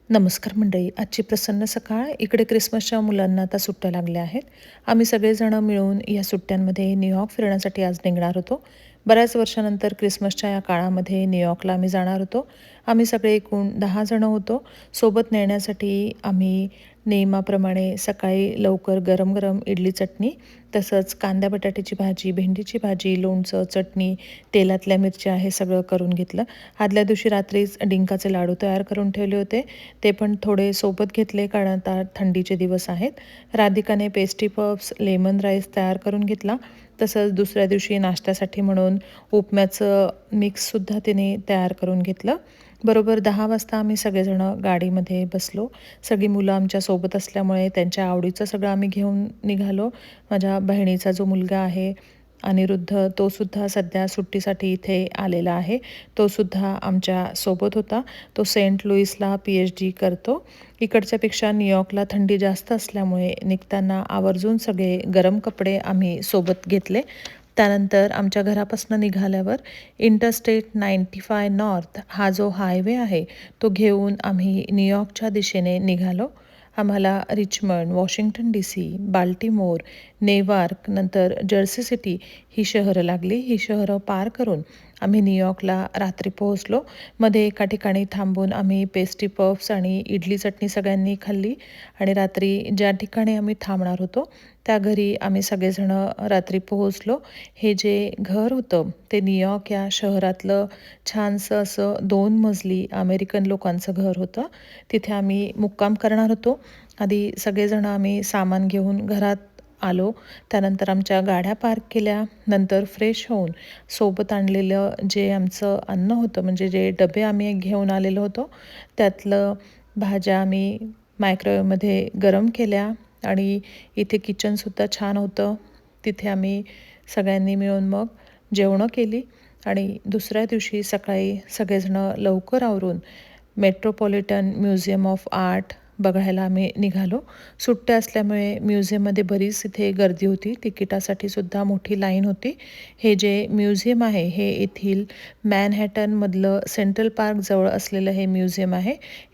नमस्कार मंडळी. आजची प्रसन्न सकाळ. इकडे क्रिसमसच्या मुलांना आता सुट्ट्या लागल्या आहेत. आम्ही सगळेजण मिळून या सुट्ट्यांमध्ये न्यूयॉर्क फिरण्यासाठी आज निघणार होतो. बऱ्याच वर्षानंतर क्रिसमसच्या या काळामध्ये न्यूयॉर्कला आम्ही जाणार होतो. आम्ही सगळे एकूण 10 जण होतो. सोबत नेण्यासाठी आम्ही नियमाप्रमाणे सकाळी लवकर गरम-गरम इडली चटणी, तसंच कांदा बटाट्याची भाजी, भेंडीची भाजी, लोणचं, चटणी, तेलातल्या मिरच्या हे सगळं करून घेतलं. आदल्या दिवशी रात्रीच डिंकाचे लाडू तयार करून ठेवले होते. ते पण थोडे सोबत घेतले कारण आता थंडीचे दिवस आहेत. राधिकाने पेस्ट्री पफ्स, लेमन राईस तयार करून घेतला. तसंच दुसऱ्या दिवशी नाश्त्यासाठी म्हणून उपम्याचं मिक्ससुद्धा तिने तयार करून घेतलं. बरोबर 10 वाजता आम्ही सगळेजणं गाडीमध्ये बसलो. सगळी मुलं आमच्या सोबत असल्यामुळे त्यांच्या आवडीचं सगळं आम्ही घेऊन निघालो. माझ्या बहिणीचा जो मुलगा आहे अनिरुद्ध, तोसुद्धा सध्या सुट्टीसाठी इथे आलेला आहे. तोसुद्धा आमच्या सोबत होता. तो सेंट लुईसला PhD करतो. इकडच्यापेक्षा न्यूयॉर्कला थंडी जास्त असल्यामुळे निघताना आवर्जून सगळे गरम कपडे आम्ही सोबत घेतले. त्यानंतर आमच्या घरापासून निघाल्यावर इंटरस्टेट 95 नॉर्थ हा जो हायवे आहे तो घेऊन आम्ही न्यूयॉर्कच्या दिशेने निघालो. आम्हाला Richmond, Washington DC, Baltimore, Newark, नंतर जर्सी सिटी ही शहरं लागली. ही शहरं पार करून आम्ही न्यूयॉर्कला रात्री पोहोचलो. मध्ये एका ठिकाणी थांबून आम्ही पेस्ट्री पफ्स आणि इडली चटणी सगळ्यांनी खाल्ली आणि रात्री ज्या ठिकाणी आम्ही थांबणार होतो त्या घरी आम्ही सगळेजणं रात्री पोहोचलो. हे जे घर होतं ते न्यूयॉर्क या शहरातलं छानसं असं 2 मजली अमेरिकन लोकांचं घर होतं. तिथे आम्ही मुक्काम करणार होतो. आधी सगळेजण आम्ही सामान घेऊन घरात आलो. त्यानंतर आमच्या गाड्या पार्क केल्या. नंतर फ्रेश होऊन सोबत आणलेलं जे आमचं अन्न होतं, म्हणजे जे डबे आम्ही घेऊन आलेलो होतो, त्यातलं भाज्या आम्ही मायक्रोवेव्हमध्ये गरम केल्या आणि इथे किचनसुद्धा छान होतं. तिथे आम्ही सगळ्यांनी मिळून मग जेवणं केली आणि दुसऱ्या दिवशी सकाळी सगळेजणं लवकर आवरून मेट्रोपॉलिटन म्युझियम ऑफ आर्ट बघायला आम्ही निघालो. सुट्ट्या असल्यामुळे म्युझियममध्ये बरीच इथे गर्दी होती. तिकिटासाठी सुद्धा मोठी लाईन होती. हे जे म्युझियम आहे हे येथील मॅनहॅटनमधलं सेंट्रल पार्कजवळ असलेलं हे म्युझियम आहे.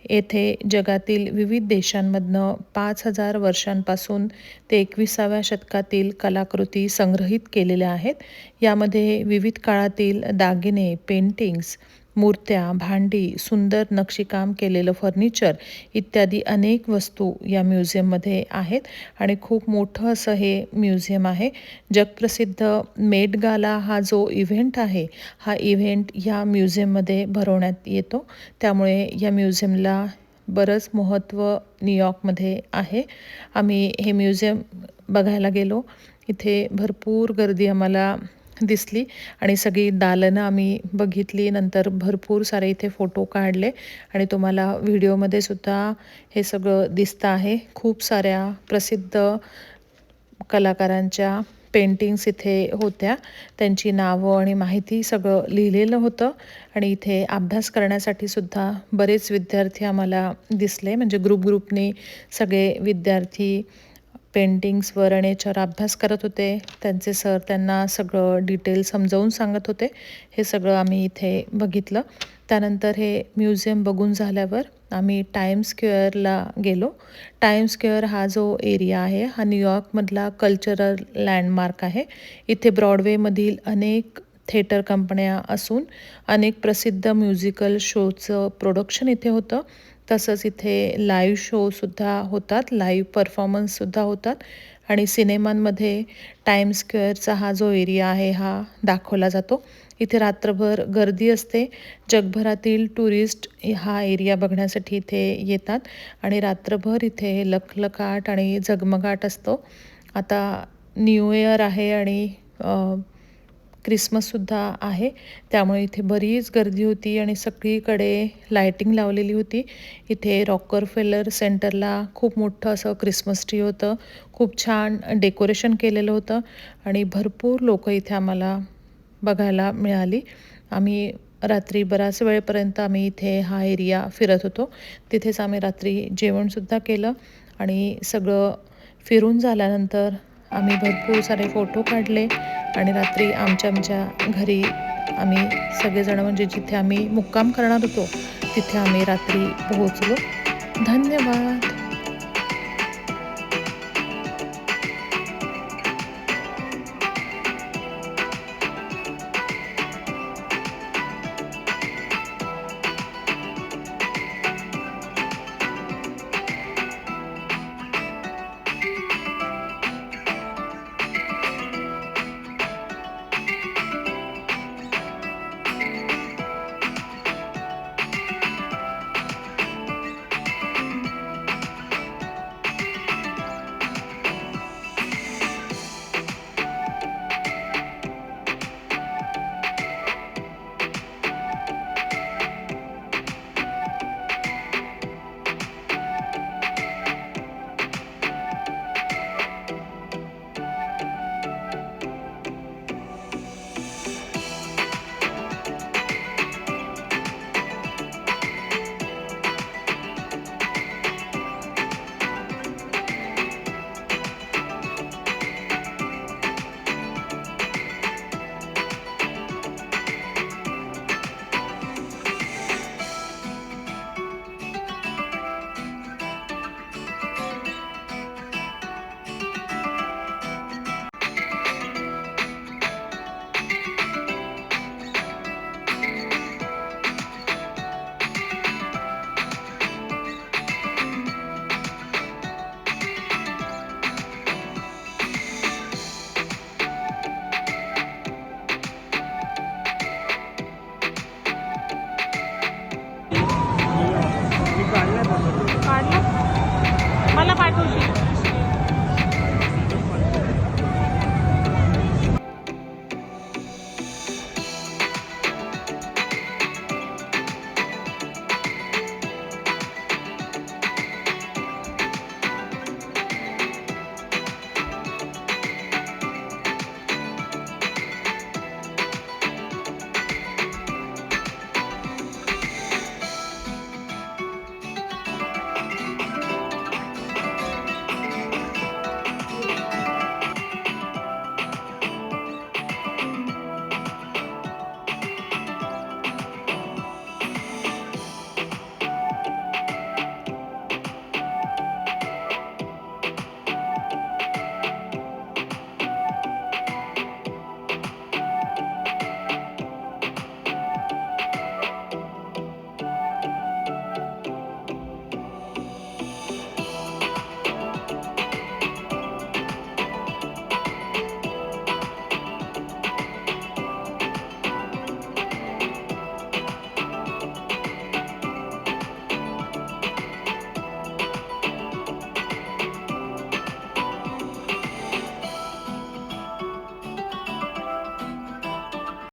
येथे जगातील विविध देशांमधनं 5,000 वर्षांपासून ते 21व्या शतकातील कलाकृती संग्रहित केलेल्या आहेत. यामध्ये विविध काळातील दागिने, पेंटिंग्स, मूर्त्या, भांडी, सुंदर नक्षीकाम केलेलं फर्निचर इत्यादी अनेक वस्तू या म्युझियममध्ये आहेत आणि खूप मोठं असं हे म्युझियम आहे. जगप्रसिद्ध मेट गाला हा जो इव्हेंट आहे, हा इव्हेंट या म्युझियममध्ये भरवण्यात येतो. त्यामुळे या म्युझियमला बरंच महत्त्व न्यूयॉर्कमध्ये आहे. आम्ही हे म्युझियम बघायला गेलो. इथे भरपूर गर्दी आम्हाला दिसली आणि सगळी दालनं आम्ही बघितली. नंतर भरपूर सारे इथे फोटो काढले आणि तुम्हाला व्हिडिओमध्ये सुद्धा हे सगळं दिसतं आहे. खूप साऱ्या प्रसिद्ध कलाकारांच्या पेंटिंग्स इथे होत्या. त्यांची नावं आणि माहिती सगळं लिहिलेलं होतं आणि इथे अभ्यास करण्यासाठी सुद्धा बरेच विद्यार्थी आम्हाला दिसले. म्हणजे ग्रुपने सगळे विद्यार्थी पेंटिंग्सवर आणि याच्यावर अभ्यास करत होते. त्यांचे सर त्यांना सगळं डिटेल समजावून सांगत होते. हे सगळं आम्ही इथे बघितलं. त्यानंतर हे म्युझियम बघून झाल्यावर आम्ही टाइम्स स्क्वेअरला गेलो. टाइम्स स्क्वेअर हा जो एरिया आहे हा न्यूयॉर्कमधला कल्चरल लँडमार्क आहे. इथे ब्रॉडवेमधील अनेक थिएटर कंपन्या असून अनेक प्रसिद्ध म्युझिकल शोचं प्रोडक्शन इथे होतं. तसंच इथे लाईव्ह शोसुद्धा होतात, लाईव्ह परफॉर्मन्ससुद्धा होतात आणि सिनेमांमध्ये टाइम्स स्क्वेअरचा हा जो एरिया आहे हा दाखवला जातो. इथे रात्रभर गर्दी असते. जगभरातील टुरिस्ट हा एरिया बघण्यासाठी इथे येतात आणि रात्रभर इथे लखलखाट आणि झगमगाट असतो. आता न्यू इयर आहे आणि क्रिसमससुद्धा आहे. त्यामुळे इथे बरीच गर्दी होती आणि सगळीकडे लायटिंग लावलेली होती. इथे रॉकरफेलर सेंटरला खूप मोठं असं क्रिसमस ट्री होतं. खूप छान डेकोरेशन केलेलं होतं आणि भरपूर लोकं इथे आम्हाला बघायला मिळाली. आम्ही रात्री बऱ्याच वेळेपर्यंत आम्ही इथे हा एरिया फिरत होतो. तिथेच आम्ही रात्री जेवणसुद्धा केलं आणि सगळं फिरून झाल्यानंतर आम्ही भरपूर सारे फोटो काढले आणि रात्री आमच्या घरी आम्ही सगळेजण, म्हणजे जिथे आम्ही मुक्काम करणार होतो तिथे आम्ही रात्री पोहोचलो. धन्यवाद. काढला मला पाठवशील.